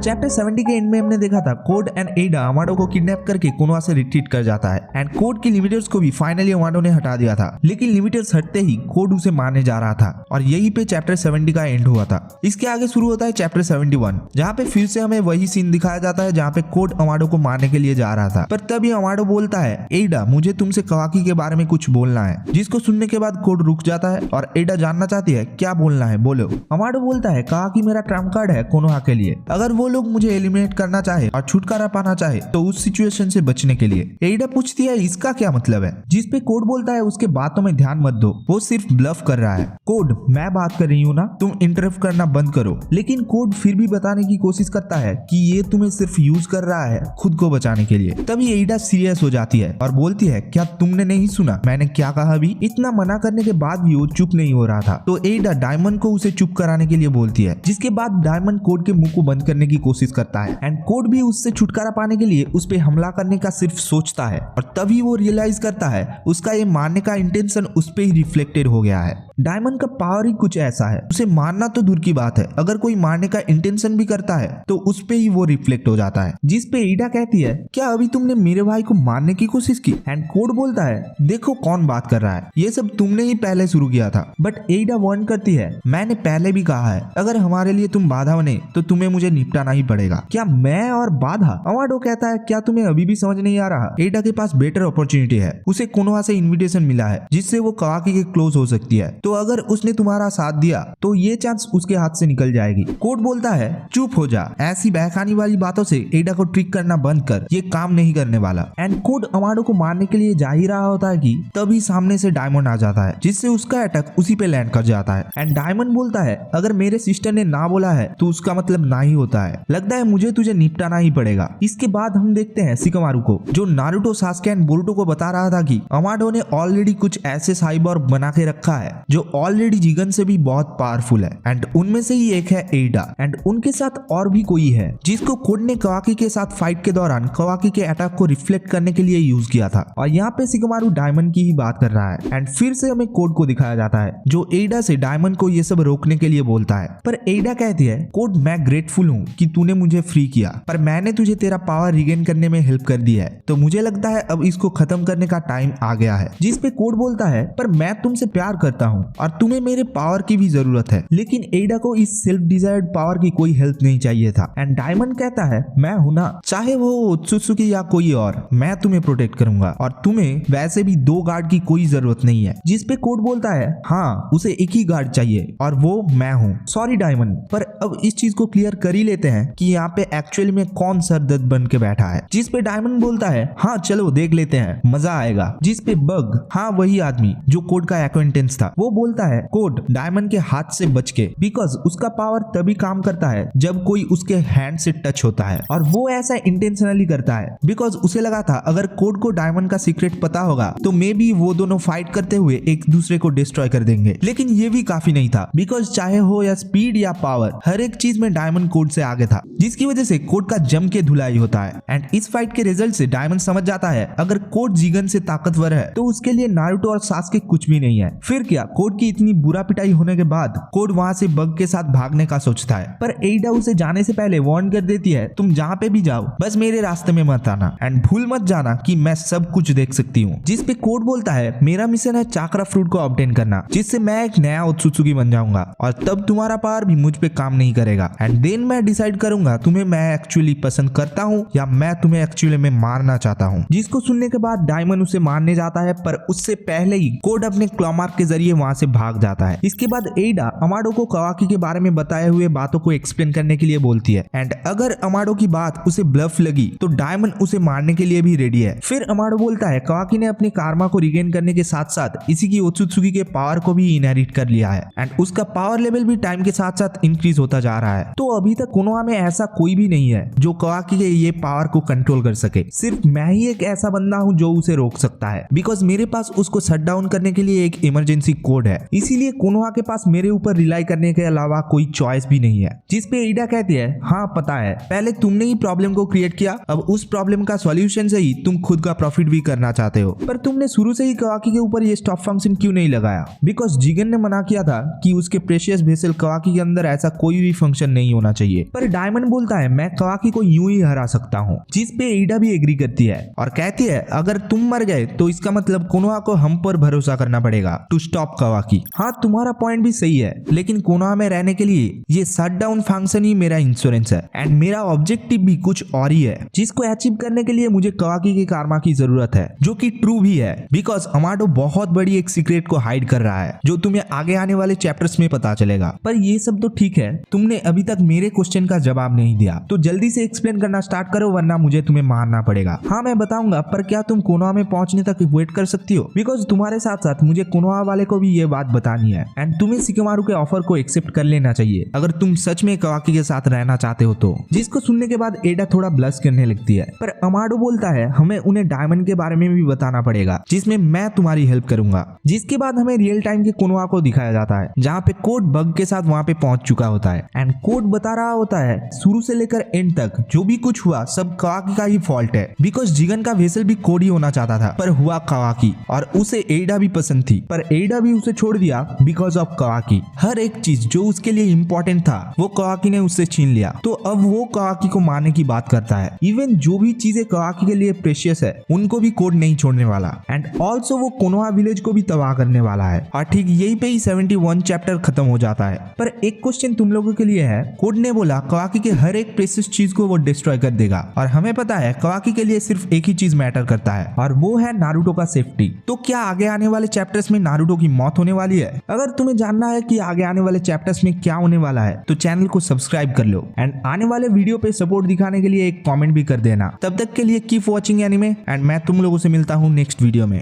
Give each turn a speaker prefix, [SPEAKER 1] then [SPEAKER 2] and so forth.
[SPEAKER 1] Chapter 70 के and में हमने देखा था कोड एंड एडा अमाडो को किडनैप करके कोनोहा से रिट्रीट कर जाता है एंड कोड की लिमिटर्स को भी फाइनली अमाडो ने हटा दिया था, लेकिन लिमिटर्स हटते ही कोड उसे मारने जा रहा था और यही पे चैप्टर 70 का एंड हुआ था। इसके आगे शुरू होता है चैप्टर 71, जहाँ पे फिर से हमें वही सीन दिखाया जाता है जहाँ पे कोड अमाडो को मारने के लिए जा रहा था। पर तभी अमाडो बोलता है एडा मुझे तुमसे कवाकी के बारे में कुछ बोलना है, जिसको सुनने के बाद कोड रुक जाता है और एडा जानना चाहती है क्या बोलना है बोलो। अमाडो बोलता है कवाकी मेरा ट्रम्प कार्ड है कोनोहा के लिए, अगर वो लोग मुझे एलिमिनेट करना चाहे और छुटकारा पाना चाहे तो उस सिचुएशन से बचने के लिए। एडा पूछती है इसका क्या मतलब है, जिसपे कोड बोलता है उसके बातों में ध्यान मत दो, वो सिर्फ ब्लफ कर रहा है। कोड मैं बात कर रही हूँ ना, तुम इंटरप्ट करना बंद करो। लेकिन कोड फिर भी बताने की कोशिश करता है कि ये तुम्हें सिर्फ यूज कर रहा है खुद को बचाने के लिए। तभी एडा सीरियस हो जाती है और बोलती है क्या तुमने नहीं सुना मैंने क्या कहा अभी। इतना मना करने के बाद भी वो चुप नहीं हो रहा था, तो एडा डायमंड को उसे चुप कराने के लिए बोलती है, जिसके बाद डायमंड कोड के मुंह को बंद करने की कोशिश करता है एंड कोड भी उससे छुटकारा पाने के लिए उस पे हमला करने का सिर्फ सोचता है और तभी वो रियलाइज करता है उसका ये मारने का इंटेंशन उस पे ही रिफ्लेक्टेड हो गया है। डायमंड का पावर ही कुछ ऐसा है, उसे मारना तो दूर की बात है, अगर कोई मारने का इंटेंशन भी करता है तो उस पे ही वो रिफ्लेक्ट हो जाता है। जिस पे एडा कहती है क्या अभी तुमने मेरे भाई को मारने की कोशिश की एंड कोड बोलता है देखो कौन बात कर रहा है, ये सब तुमने ही पहले शुरू किया था। बट एडा वार्न करती है मैंने पहले भी कहा है अगर हमारे लिए तुम बाधा बने तो तुम्हें मुझे निपटाना ही पड़ेगा। क्या मैं और बाधा? अमाडो कहता है क्या तुम्हें अभी भी समझ नहीं आ रहा, एडा के पास बेटर अपॉर्चुनिटी है, उसे कोनोहा से इन्विटेशन मिला है जिससे वो कवाकी के क्लोज हो सकती है, तो अगर उसने तुम्हारा साथ दिया तो ये चांस उसके हाथ से निकल जाएगी। कोड बोलता है चुप हो जा, ऐसी बहकानी वाली बातों से एडा को ट्रिक करना बंद कर, ये काम नहीं करने वाला। एंड कोड अमाडो को मारने के लिए जा ही रहा होता है कि तभी सामने से डायमंड आ जाता है, जिससे उसका अटैक उसी पे लैंड कर जाता है एंड डायमंड बोलता है अगर मेरे सिस्टर ने ना बोला है तो उसका मतलब ना ही होता है, लगता है मुझे तुझे निपटाना ही पड़ेगा। इसके बाद हम देखते हैं शिकामारू को, जो नारुतो, सास्के एंड बोरुतो को बता रहा था कि अमाडो ने ऑलरेडी कुछ ऐसे साइबोर्ग बना के रखा है जो ऑलरेडी जीगन से भी बहुत पावरफुल है एंड उनमें से ही एक है एडा एंड उनके साथ और भी कोई है जिसको कोड ने कवाकी के साथ फाइट के दौरान कवाकी के अटैक को रिफ्लेक्ट करने के लिए यूज किया था। और यहाँ पे शिकामारू डायमंड की ही बात कर रहा है एंड फिर से हमें कोड को दिखाया जाता है जो एडा से डायमंड को ये सब रोकने के लिए बोलता है। पर एडा कहती है कोड मैं ग्रेटफुल हूँ कि तूने मुझे फ्री किया, पर मैंने तुझे तेरा पावर रिगेन करने में हेल्प कर दी है, तो मुझे लगता है अब इसको खत्म करने का टाइम आ गया है। जिस पे कोड बोलता है पर मैं तुमसे प्यार करता हूँ और तुम्हें मेरे पावर की भी जरूरत है, लेकिन एडा को इस सेल्फ डिजायर्ड पावर की कोई हेल्प नहीं चाहिए था। एंड डायमंड कहता है मैं हूं ना, चाहे वो ओत्सुत्सुकी या कोई और, मैं तुम्हें प्रोटेक्ट करूंगा और तुम्हें वैसे भी 2 गार्ड की कोई जरूरत नहीं है। जिस पे कोड बोलता है हाँ उसे एक ही गार्ड चाहिए और वो मैं हूँ। सॉरी डायमंड, पर अब इस चीज को क्लियर कर ही लेते हैं कि यहाँ पे एक्चुअली में कौन सरदर्द बन के बैठा है। जिस पे डायमंड बोलता है हाँ चलो देख लेते हैं, मजा आएगा। जिस पे बग, हाँ वही आदमी जो कोड का एक्वेंटेंस था, वो बोलता है कोड डायमंड के हाथ से बच के, बिकॉज उसका पावर तभी काम करता है जब कोई उसके हैंड से टच होता है और वो ऐसा इंटेंशनली करता है बिकॉज उसे लगा था अगर कोड को डायमंड का सीक्रेट पता होगा तो मे बी वो दोनों फाइट करते हुए एक दूसरे को डिस्ट्रॉय कर देंगे। लेकिन ये भी काफी नहीं था बिकॉज चाहे हो या स्पीड या पावर, हर एक चीज में डायमंड कोड से आगे था, जिसकी वजह से कोड का जम के धुलाई होता है। एंड इस फाइट के रिजल्ट से डायमंड समझ जाता है अगर कोड जीगन से ताकतवर है तो उसके लिए नारुतो और सास्के कुछ भी नहीं है। फिर क्या, कोड की इतनी बुरा पिटाई होने के बाद कोड वहां से बग के साथ भागने का सोचता है, पर एडा उसे जाने से पहले वार्न कर देती है तुम जहाँ पे भी जाओ बस मेरे रास्ते में मत आना एंड भूल मत जाना कि मैं सब कुछ देख सकती हूँ। जिस पे कोड बोलता है मेरा मिशन है चाक्रा फ्रूट को ऑब्टेन करना, जिससे मैं एक नया ओत्सुत्सुकी बन जाऊंगा और तब तुम्हारा पावर भी मुझ पे काम नहीं करेगा एंड देन मैं डिसाइड करूंगा तुम्हें मैं एक्चुअली पसंद करता हूँ या मैं तुम्हें एक्चुअली में मारना चाहता हूँ। जिसको सुनने के बाद डायमंड उसे मारने जाता है, पर उससे पहले ही कोड अपने क्लॉमार्क के जरिए वहां से भाग जाता है। इसके बाद एडा अमाडो को कवाकी के बारे में बताए हुए बातों को एक्सप्लेन करने के लिए बोलती है एंड अगर अमाडो की बात उसे ब्लफ लगी तो डायमंड उसे मारने के लिए भी रेडी है। फिर अमाडो बोलता है कवाकी ने अपनी कारमा को रिगेन करने के साथ साथ इसी की ओत्सुत्सुकी के पावर को भी इनहेरिट कर लिया है एंड उसका पावर लेवल भी टाइम के साथ साथ इंक्रीज होता जा रहा है। तो अभी तक कोनोहा में ऐसा कोई भी नहीं है जो कवाकी के ये पावर को कंट्रोल कर सके, सिर्फ मैं ही एक ऐसा बंदा हूँ जो उसे रोक सकता है बिकॉज मेरे पास उसको शट डाउन करने के लिए एक इमरजेंसी कोड कोड है, इसीलिए कोनोहा के पास मेरे ऊपर रिलाई करने के अलावा कोई चॉइस भी नहीं है। जिस पे एडा कहती है, हाँ पता है, पहले तुमने ही प्रॉब्लम को क्रिएट किया, अब उस प्रॉब्लम का सॉल्यूशन से ही तुम खुद का प्रॉफिट भी करना चाहते हो, पर तुमने शुरू से ही कवाकी के ऊपर ये स्टॉप फंक्शन क्यों नहीं लगाया? बिकॉज जिगन ने मना किया था कि उसके प्रेशियस वेसल कवाकी के अंदर ऐसा कोई भी फंक्शन नहीं होना चाहिए। पर डायमंड बोलता है मैं कवाकी को यूं ही हरा सकता हूँ, जिस पे एडा भी एग्री करती है और कहती है अगर तुम मर गए तो इसका मतलब कोनोहा को हम पर भरोसा करना पड़ेगा टू स्टॉप कवाकी। हाँ तुम्हारा पॉइंट भी सही है, लेकिन कोनोहा में रहने के लिए ये शट डाउन फंक्शन ही मेरा इंश्योरेंस है एंड मेरा ऑब्जेक्टिव भी कुछ और ही है, जिसको अचीव करने के लिए मुझे कवाकी के कारमा की जरूरत है, जो कि ट्रू भी है। बिकॉज अमाडो बहुत बड़ी एक सीक्रेट को हाइड कर रहा है जो तुम्हें आगे आने वाले चैप्टर्स में पता चलेगा। पर ये सब तो ठीक है, तुमने अभी तक मेरे क्वेश्चन का जवाब नहीं दिया, तो जल्दी से एक्सप्लेन करना स्टार्ट करो वरना मुझे तुम्हें मारना पड़ेगा। हाँ मैं बताऊंगा, पर क्या तुम कोनोहा में पहुंचने तक वेट कर सकती हो? बिकॉज तुम्हारे साथ साथ मुझे कोनोहा वाले को भी ये बात बतानी है एंड तुम्हें शिकेमारू के ऑफर को एक्सेप्ट कर लेना चाहिए अगर तुम सच में कवाकी के साथ रहना चाहते हो तो। जिसको सुनने के बाद एडा थोड़ा ब्लश करने लगती है, पर अमाडो बोलता है हमें उन्हें डायमंड के बारे में भी बताना पड़ेगा जिसमें मैं तुम्हारी हेल्प करूंगा। जिसके बाद हमें रियल टाइम के कोनोहा को दिखाया जाता है जहाँ पे कोड बग के साथ वहाँ पे पहुंच चुका होता है एंड कोड बता रहा होता है शुरू से लेकर एंड तक जो भी कुछ हुआ सब कवाकी का ही फॉल्ट है। बिकॉज जिगन का वेसल भी कोड ही होना चाहता था पर हुआ कवाकी, और उसे एडा भी पसंद थी पर एडा भी उसे छोड़ दिया बिकॉज ऑफ कवाकी। हर एक चीज जो उसके लिए इम्पोर्टेंट था वो कवाकी ने उससे छीन लिया, तो अब वो कवाकी को मारने की बात करता है। इवन जो भी चीजें कवाकी के लिए प्रेशियस है उनको भी कोड नहीं छोड़ने वाला एंड ऑल्सो वो कोनोहा विलेज को भी तबाह करने वाला है। और ठीक यही पे ही 71 चैप्टर खत्म हो जाता है। पर एक क्वेश्चन तुम लोगों के लिए है, कोड ने बोला कवाकी के हर एक प्रेशियस चीज को वो डिस्ट्रॉय कर देगा, और हमें पता है कवाकी के लिए सिर्फ एक ही चीज मैटर करता है और वो है नारुतो का सेफ्टी। तो क्या आगे आने वाले चैप्टर्स में नारुतो की मौत होने वाली है? अगर तुम्हें जानना है कि आगे आने वाले चैप्टर्स में क्या होने वाला है तो चैनल को सब्सक्राइब कर लो एंड आने वाले वीडियो पे सपोर्ट दिखाने के लिए एक कमेंट भी कर देना। तब तक के लिए कीप वॉचिंग एनीमे एंड मैं तुम लोगों से मिलता हूँ नेक्स्ट वीडियो में।